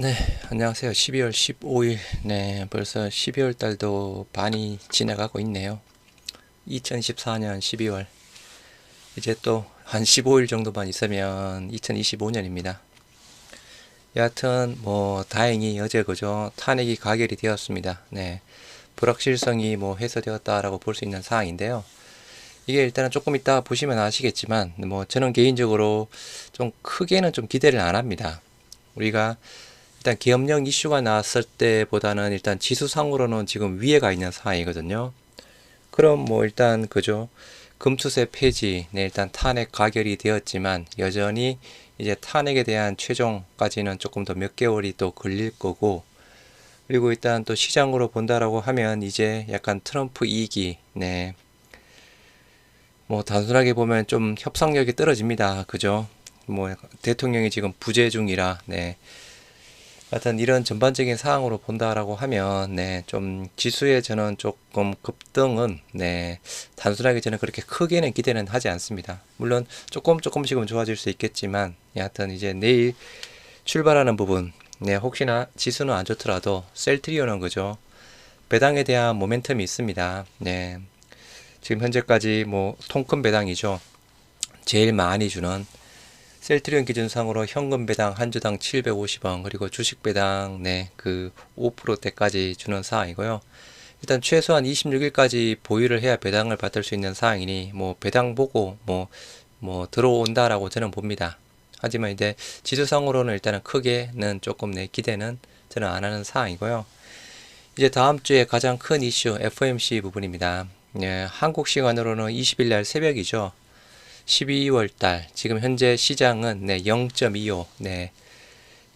네, 안녕하세요. 12월 15일. 네, 벌써 12월 달도 반이 지나가고 있네요. 2024년 12월. 이제 또 한 15일 정도만 있으면 2025년입니다. 여하튼, 다행히 어제 그죠. 탄핵이 가결이 되었습니다. 네, 불확실성이 해소되었다라고 볼 수 있는 사항인데요. 이게 일단은 조금 이따 보시면 아시겠지만, 저는 개인적으로 좀 크게는 좀 기대를 안 합니다. 우리가 일단 기업령 이슈가 나왔을 때보다는 일단 지수상으로는 지금 위에 가 있는 상황이거든요. 그럼 일단 그죠. 금투세 폐지, 네, 일단 탄핵 가결이 되었지만 여전히 이제 탄핵에 대한 최종까지는 조금 더 몇 개월이 또 걸릴 거고, 그리고 일단 또 시장으로 본다라고 하면 이제 약간 트럼프 2기, 네, 단순하게 보면 좀 협상력이 떨어집니다. 그죠? 대통령이 지금 부재 중이라, 네. 하여튼 이런 전반적인 사항으로 본다라고 하면 좀 지수에 저는 조금 급등은 단순하게 저는 그렇게 크게는 기대는 하지 않습니다. 물론 조금씩은 좋아질 수 있겠지만 여하튼 이제 내일 출발하는 부분 혹시나 지수는 안 좋더라도 셀트리온은 그죠? 배당에 대한 모멘텀이 있습니다. 지금 현재까지 통큰 배당이죠. 제일 많이 주는 셀트리온 기준상으로 현금 배당 한 주당 750원, 그리고 주식 배당 그 5%대까지 주는 사항이고요. 일단 최소한 26일까지 보유를 해야 배당을 받을 수 있는 사항이니 배당 보고 들어온다라고 저는 봅니다. 하지만 이제 지수상으로는 일단은 크게는 조금 기대는 저는 안 하는 사항이고요. 이제 다음 주에 가장 큰 이슈 FOMC 부분입니다. 한국 시간으로는 20일 날 새벽이죠. 12월 달 지금 현재 시장은 0.25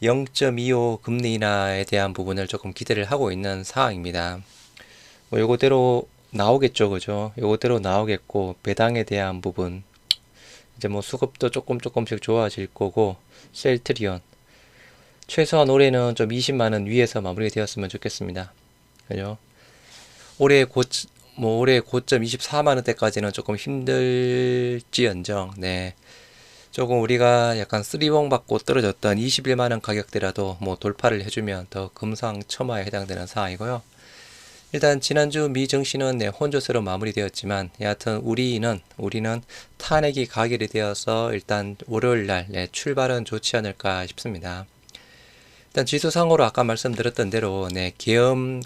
0.25 금리 인하에 대한 부분을 조금 기대를 하고 있는 상황입니다. 요거대로 나오겠죠, 그죠? 요거대로 나오겠고, 배당에 대한 부분 이제 수급도 조금씩 좋아질 거고, 셀트리온 최소한 올해는 좀 20만 원 위에서 마무리가 되었으면 좋겠습니다. 그죠? 올해 올해 고점 24만 원대까지는 조금 힘들지언정, 조금 우리가 약간 쓰리봉 받고 떨어졌던 21만 원 가격대라도 돌파를 해주면 더 금상첨화에 해당되는 상황이고요. 일단 지난주 미 증시는 혼조세로 마무리되었지만 여하튼 우리는 탄핵이 가결이 되어서 일단 월요일 날 출발은 좋지 않을까 싶습니다. 일단 지수상으로 아까 말씀드렸던 대로 계엄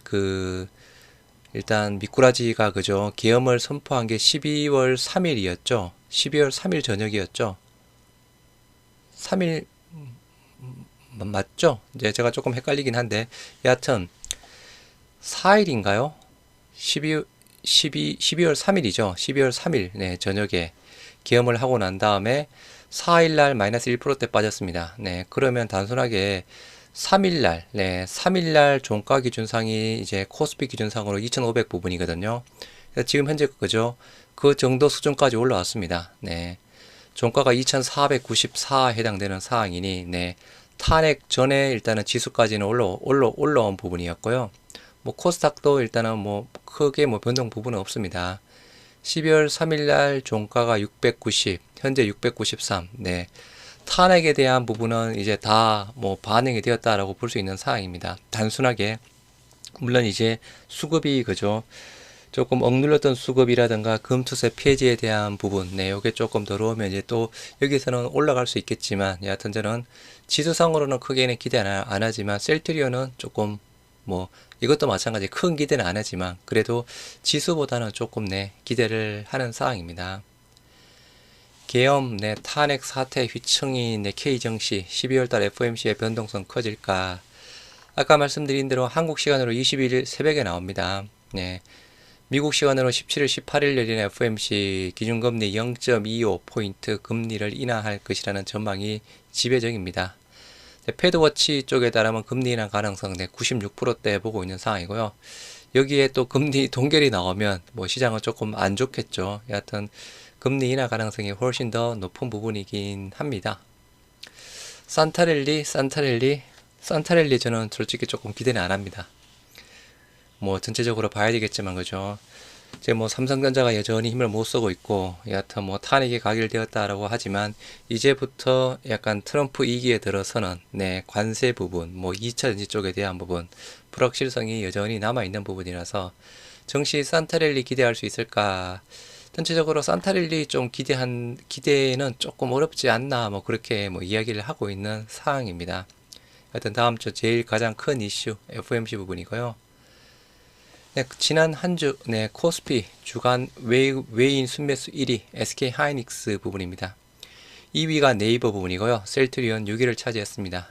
일단 미꾸라지가 그죠. 계엄을 선포한 게 12월 3일이었죠. 12월 3일 저녁이었죠. 3일 맞죠? 이제 제가 조금 헷갈리긴 한데 여하튼 4일인가요? 12월 3일이죠. 12월 3일 저녁에 계엄을 하고 난 다음에 4일 날 마이너스 1%대 빠졌습니다. 그러면 단순하게 3일날, 3일날 종가 기준상이 이제 코스피 기준상으로 2,500 부분이거든요. 지금 현재 그죠? 그 정도 수준까지 올라왔습니다. 종가가 2,494 해당되는 사항이니, 탄핵 전에 일단은 지수까지는 올라온 부분이었고요. 코스닥도 일단은 크게 변동 부분은 없습니다. 12월 3일날 종가가 690, 현재 693, 탄핵에 대한 부분은 이제 다 반영이 되었다라고 볼 수 있는 사항입니다. 단순하게 물론 이제 수급이 그죠 조금 억눌렸던 수급이라든가 금투세 폐지에 대한 부분 요게 조금 더 들어오면 이제 또 여기서는 올라갈 수 있겠지만 여하튼 저는 지수상으로는 크게는 기대 안 하지만 셀트리온은 조금 이것도 마찬가지 큰 기대는 안 하지만 그래도 지수보다는 조금 기대를 하는 사항입니다. 계엄 탄핵 사태 휘청이 K정시 12월달 FOMC의 변동성 커질까? 아까 말씀드린 대로 한국 시간으로 21일 새벽에 나옵니다. 미국 시간으로 17일, 18일 열리는 FOMC 기준금리 0.25포인트 금리를 인하할 것이라는 전망이 지배적입니다. 패드워치 쪽에 따르면 금리 인하 가능성 96%대 보고 있는 상황이고요. 여기에 또 금리 동결이 나오면 시장은 조금 안 좋겠죠. 여하튼 금리 인하 가능성이 훨씬 더 높은 부분이긴 합니다. 산타랠리 저는 솔직히 조금 기대는 안 합니다. 전체적으로 봐야 되겠지만 그죠. 이제 뭐 삼성전자가 여전히 힘을 못 쓰고 있고, 여하튼 뭐 탄핵이 가결되었다라고 하지만, 이제부터 약간 트럼프 2기에 들어서는, 네, 관세 부분, 뭐 2차 전지 쪽에 대한 부분, 불확실성이 여전히 남아있는 부분이라서, 정시 산타랠리 기대할 수 있을까? 전체적으로 산타랠리 좀 기대는 조금 어렵지 않나, 뭐 그렇게 뭐 이야기를 하고 있는 상황입니다. 하여튼 다음 주 제일 가장 큰 이슈, FOMC 부분이고요. 네, 지난 한 주, 네, 코스피 주간 외인 순매수 1위 SK 하이닉스 부분입니다. 2위가 네이버 부분이고요. 셀트리온 6위를 차지했습니다.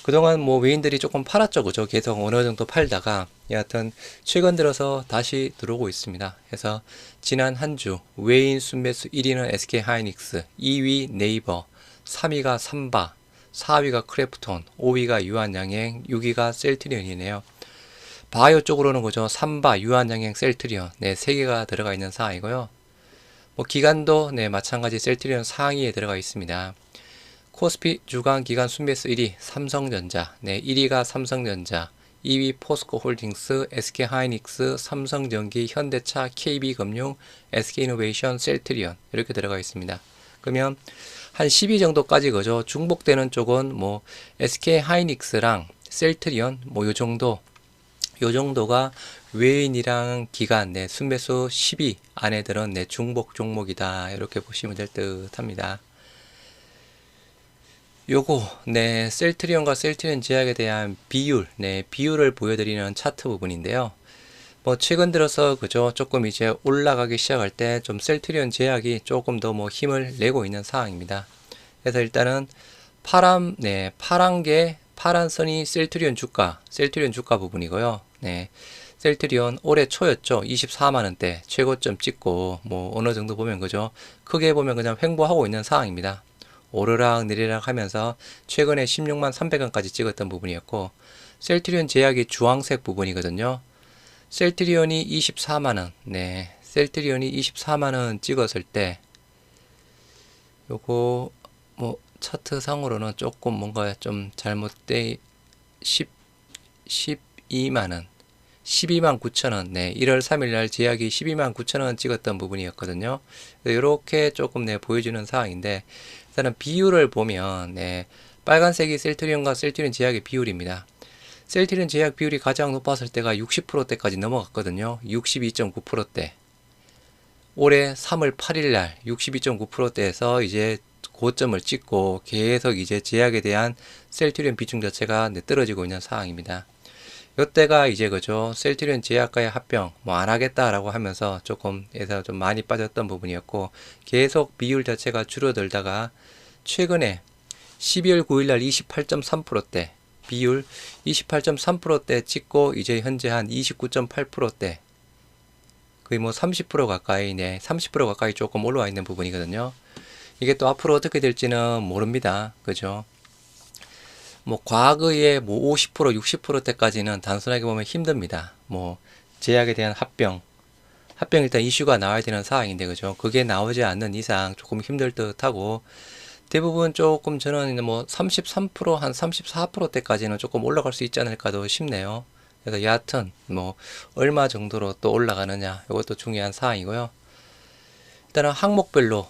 그동안 뭐 외인들이 조금 팔았죠, 그죠? 계속 어느 정도 팔다가 여하튼 최근 들어서 다시 들어오고 있습니다. 그래서 지난 한 주 외인 순매수 1위는 SK 하이닉스, 2위 네이버, 3위가 삼바, 4위가 크래프톤, 5위가 유한양행, 6위가 셀트리온이네요. 바이오 쪽으로는 그죠? 삼바, 유한양행, 셀트리온, 네, 3개가 들어가 있는 상황이고요. 뭐 기간도 네, 마찬가지 셀트리온 상위에 들어가 있습니다. 코스피 주간 기간 순매수 1위 삼성전자, 네, 1위가 삼성전자, 2위 포스코홀딩스, SK하이닉스, 삼성전기, 현대차, KB금융, SK이노베이션, 셀트리온 이렇게 들어가 있습니다. 그러면 한 10위 정도까지 그죠? 중복되는 쪽은 뭐 SK하이닉스랑 셀트리온 뭐 요 정도가 외인이랑 기간 내 순매수 10위 안에 들은 내 중복 종목이다. 이렇게 보시면 될 듯 합니다. 요거, 네, 셀트리온과 셀트리온 제약에 대한 비율을 보여드리는 차트 부분인데요. 뭐, 최근 들어서, 그죠, 조금 이제 올라가기 시작할 때 좀 셀트리온 제약이 조금 더 뭐 힘을 내고 있는 상황입니다. 그래서 일단은 파란 선이 셀트리온 주가 부분이고요. 네. 셀트리온 올해 초였죠. 24만원대 최고점 찍고, 뭐, 어느 정도 보면, 그죠? 크게 보면 그냥 횡보하고 있는 상황입니다. 오르락 내리락 하면서 최근에 16만 300원까지 찍었던 부분이었고, 셀트리온 제약이 주황색 부분이거든요. 셀트리온이 24만원, 네. 셀트리온이 24만원 찍었을 때, 요거, 뭐, 차트상으로는 조금 뭔가 좀 잘못돼, 12만원. 12만 9천원, 네, 1월 3일날 제약이 12만 9천원 찍었던 부분이었거든요. 이렇게 조금 네, 보여주는 상황인데, 일단은 비율을 보면, 네, 빨간색이 셀트리온과 셀트리온 제약의 비율입니다. 셀트리온 제약 비율이 가장 높았을 때가 60%대까지 넘어갔거든요. 62.9%대. 올해 3월 8일날 62.9%대에서 이제 고점을 찍고 계속 이제 제약에 대한 셀트리온 비중 자체가 네, 떨어지고 있는 상황입니다. 이때가 이제 그죠, 셀트리온 제약과의 합병 뭐 안 하겠다라고 하면서 조금 에서 좀 많이 빠졌던 부분이었고, 계속 비율 자체가 줄어들다가 최근에 12월 9일날 28.3%대 비율 28.3%대 찍고 이제 현재 한 29.8%대 거의 뭐 30% 가까이, 네, 30% 가까이 조금 올라와 있는 부분이거든요. 이게 또 앞으로 어떻게 될지는 모릅니다. 그죠? 뭐 과거에 뭐 50%, 60%대까지는 단순하게 보면 힘듭니다. 뭐 제약에 대한 합병 일단 이슈가 나와야 되는 상황인데, 그죠? 그게 나오지 않는 이상 조금 힘들 듯하고, 대부분 조금 저는 뭐 33%, 한 34%대까지는 조금 올라갈 수 있지 않을까도 싶네요. 그래서 여하튼 뭐 얼마 정도로 또 올라가느냐, 이것도 중요한 사항이고요. 일단은 항목별로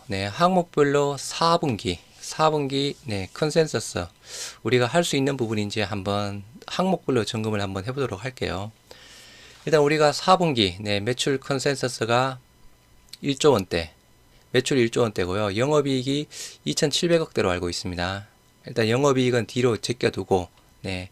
4분기 네, 컨센서스 우리가 할 수 있는 부분인지 한번 항목별로 점검을 한번 해보도록 할게요. 일단 우리가 4분기 네, 매출 컨센서스가 1조 원대, 매출 1조 원대고요. 영업이익이 2,700억대로 알고 있습니다. 일단 영업이익은 뒤로 제껴두고, 네,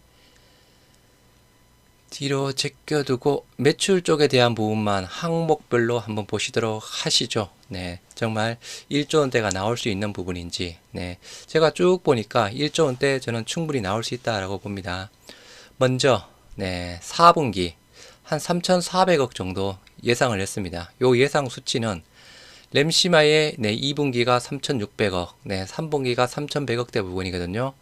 뒤로 제껴두고 매출 쪽에 대한 부분만 항목별로 한번 보시도록 하시죠. 네, 정말 1조 원대가 나올 수 있는 부분인지, 네, 제가 쭉 보니까 1조 원대 저는 충분히 나올 수 있다라고 봅니다. 먼저 네, 4분기 한 3,400억 정도 예상을 했습니다. 요 예상 수치는 램시마의 네, 2분기가 3,600억, 네, 3분기가 3,100억대 부분이거든요.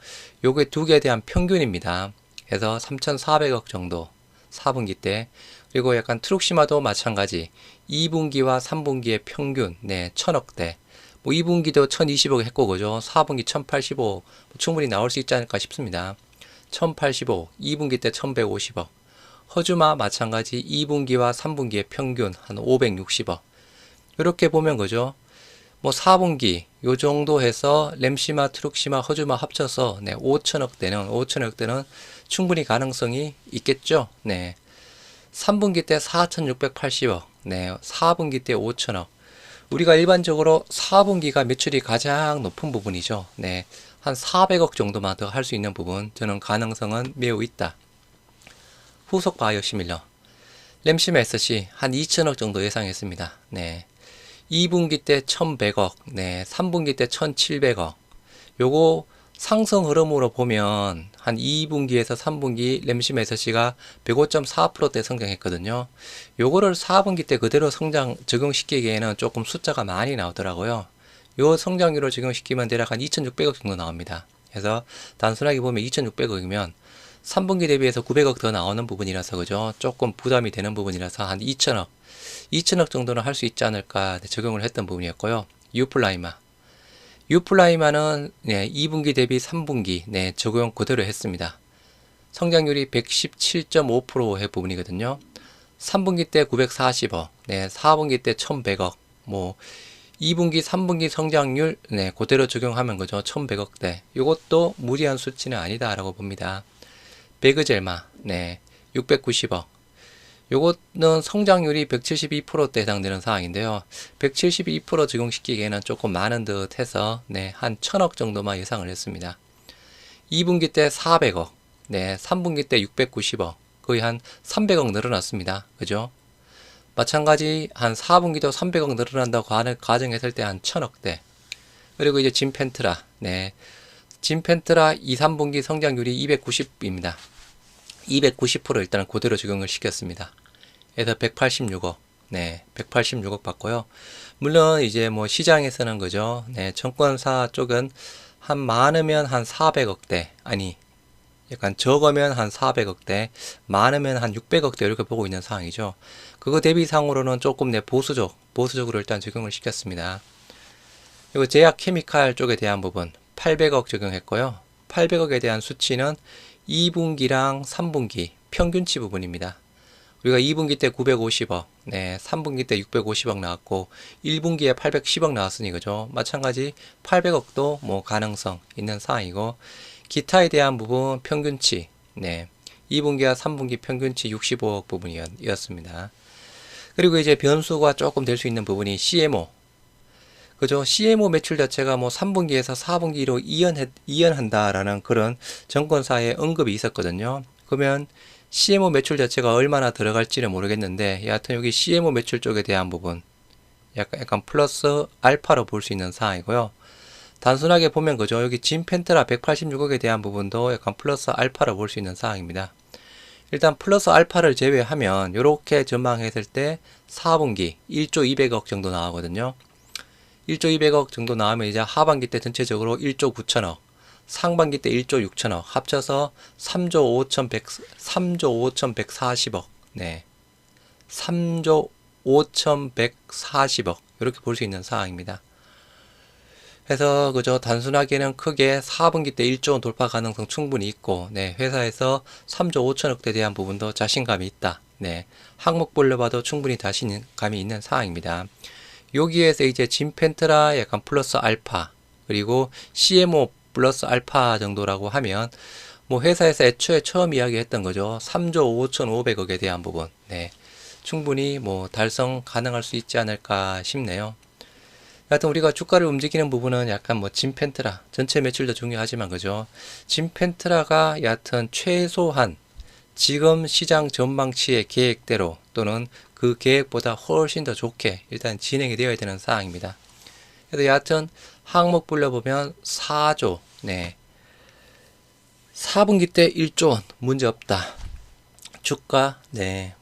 요게 두 개에 대한 평균입니다. 그래서 3,400억 정도 4분기 때, 그리고 약간 트룩시마도 마찬가지 2분기와 3분기의 평균 네, 1,000억대, 뭐 2분기도 1,020억 했고, 그죠? 4분기 1,085억 충분히 나올 수 있지 않을까 싶습니다. 1,085억, 2분기 때 1,150억, 허즈마 마찬가지 2분기와 3분기의 평균 한 560억. 이렇게 보면 그죠? 뭐 4분기 요 정도 해서 램시마, 트룩시마, 허즈마 합쳐서 5천억대는 충분히 가능성이 있겠죠. 네. 3분기 때 4,680억. 네. 4분기 때 5천억. 우리가 일반적으로 4분기가 매출이 가장 높은 부분이죠. 네. 한 400억 정도만 더 할 수 있는 부분, 저는 가능성은 매우 있다. 후속 바이오 시밀러. 램시마 SC 한 2천억 정도 예상했습니다. 네. 2분기 때 1,100억, 네. 3분기 때 1,700억. 요거 상승 흐름으로 보면 한 2분기에서 3분기 램시마 SC가 105.4%대 성장했거든요. 요거를 4분기 때 그대로 적용시키기에는 조금 숫자가 많이 나오더라고요. 요 성장률을 적용시키면 대략 한 2,600억 정도 나옵니다. 그래서 단순하게 보면 2,600억이면 3분기 대비해서 900억 더 나오는 부분이라서 그죠? 조금 부담이 되는 부분이라서 한 2천억 정도는 할 수 있지 않을까 적용을 했던 부분이었고요. 유플라이마는 2분기 대비 3분기 적용 그대로 했습니다. 성장률이 117.5%의 부분이거든요. 3분기 때 940억, 4분기 때 1100억, 뭐 2분기, 3분기 성장률 그대로 적용하면 그죠? 1100억대. 이것도 무리한 수치는 아니다라고 봅니다. 베그젤마 690억. 요거는 성장률이 172%대 해당되는 사항인데요. 172% 적용시키기에는 조금 많은 듯 해서 한 1000억 정도만 예상을 했습니다. 2분기 때 400억, 3분기 때 690억, 거의 한 300억 늘어났습니다. 그죠? 마찬가지 한 4분기도 300억 늘어난다고 가정했을 때 한 1000억대. 그리고 이제 진펜트라, 진펜트라 2, 3분기 성장률이 290입니다. 290% 일단은 그대로 적용을 시켰습니다. 그래서 186억, 186억 받고요. 물론 이제 뭐 시장에서는 그죠, 증권사 쪽은 한 많으면 한 400억대, 아니, 약간 적으면 한 400억대, 많으면 한 600억대 이렇게 보고 있는 상황이죠. 그거 대비상으로는 조금 보수적으로 일단 적용을 시켰습니다. 그리고 제약 케미칼 쪽에 대한 부분 800억 적용했고요. 800억에 대한 수치는 2분기랑 3분기 평균치 부분입니다. 우리가 2분기 때 950억, 3분기 때 650억 나왔고 1분기에 810억 나왔으니 그죠? 마찬가지 800억도 뭐 가능성 있는 사항이고 기타에 대한 부분 평균치, 2분기와 3분기 평균치 65억 부분이었습니다. 그리고 이제 변수가 조금 될 수 있는 부분이 CMO. 그죠? CMO 매출 자체가 뭐 3분기에서 4분기로 이연한다라는 그런 정권사의 언급이 있었거든요. 그러면 CMO 매출 자체가 얼마나 들어갈지는 모르겠는데, 여하튼 여기 CMO 매출 쪽에 대한 부분, 약간 플러스 알파로 볼 수 있는 사항이고요. 단순하게 보면 그죠? 여기 진펜트라 186억에 대한 부분도 약간 플러스 알파로 볼 수 있는 사항입니다. 일단 플러스 알파를 제외하면 이렇게 전망했을 때 4분기 1조 200억 정도 나오거든요. 1조 200억 정도 나오면 이제 하반기 때 전체적으로 1조 9천억, 상반기 때 1조 6천억, 합쳐서 3조 5,140억, 3조 5,140억, 이렇게 볼 수 있는 상황입니다. 그래서 그저 단순하게는 크게 4분기 때 1조 돌파 가능성 충분히 있고, 회사에서 3조 5천억대에 대한 부분도 자신감이 있다. 항목별로 봐도 충분히 자신감이 있는 상황입니다. 여기에서 이제 진펜트라 약간 플러스 알파, 그리고 CMO 플러스 알파 정도라고 하면, 뭐 회사에서 애초에 처음 이야기했던 거죠. 3조 5,500억에 대한 부분, 충분히 뭐 달성 가능할 수 있지 않을까 싶네요. 여하튼 우리가 주가를 움직이는 부분은 약간 뭐 진펜트라, 전체 매출도 중요하지만 그죠. 진펜트라가 여하튼 최소한 지금 시장 전망치의 계획대로 또는 그 계획보다 훨씬 더 좋게 일단 진행이 되어야 되는 사항입니다. 그래서 여하튼 항목별로 보면 4조, 4분기 때 1조 원 문제없다. 주가,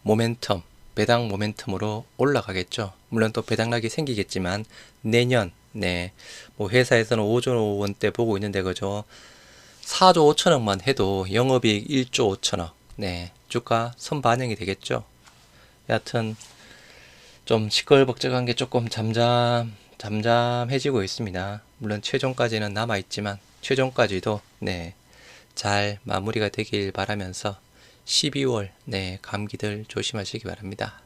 모멘텀, 배당 모멘텀으로 올라가겠죠. 물론 또 배당락이 생기겠지만 내년, 뭐 회사에서는 5조 원대 보고 있는데 그죠. 4조 5천억만 해도 영업이익 1조 5천억, 주가 선반영이 되겠죠. 여하튼 좀 시끌벅적한 게 조금 잠잠해지고 있습니다. 물론 최종까지는 남아있지만 최종까지도 잘 마무리가 되길 바라면서 12월, 네, 감기들 조심하시기 바랍니다.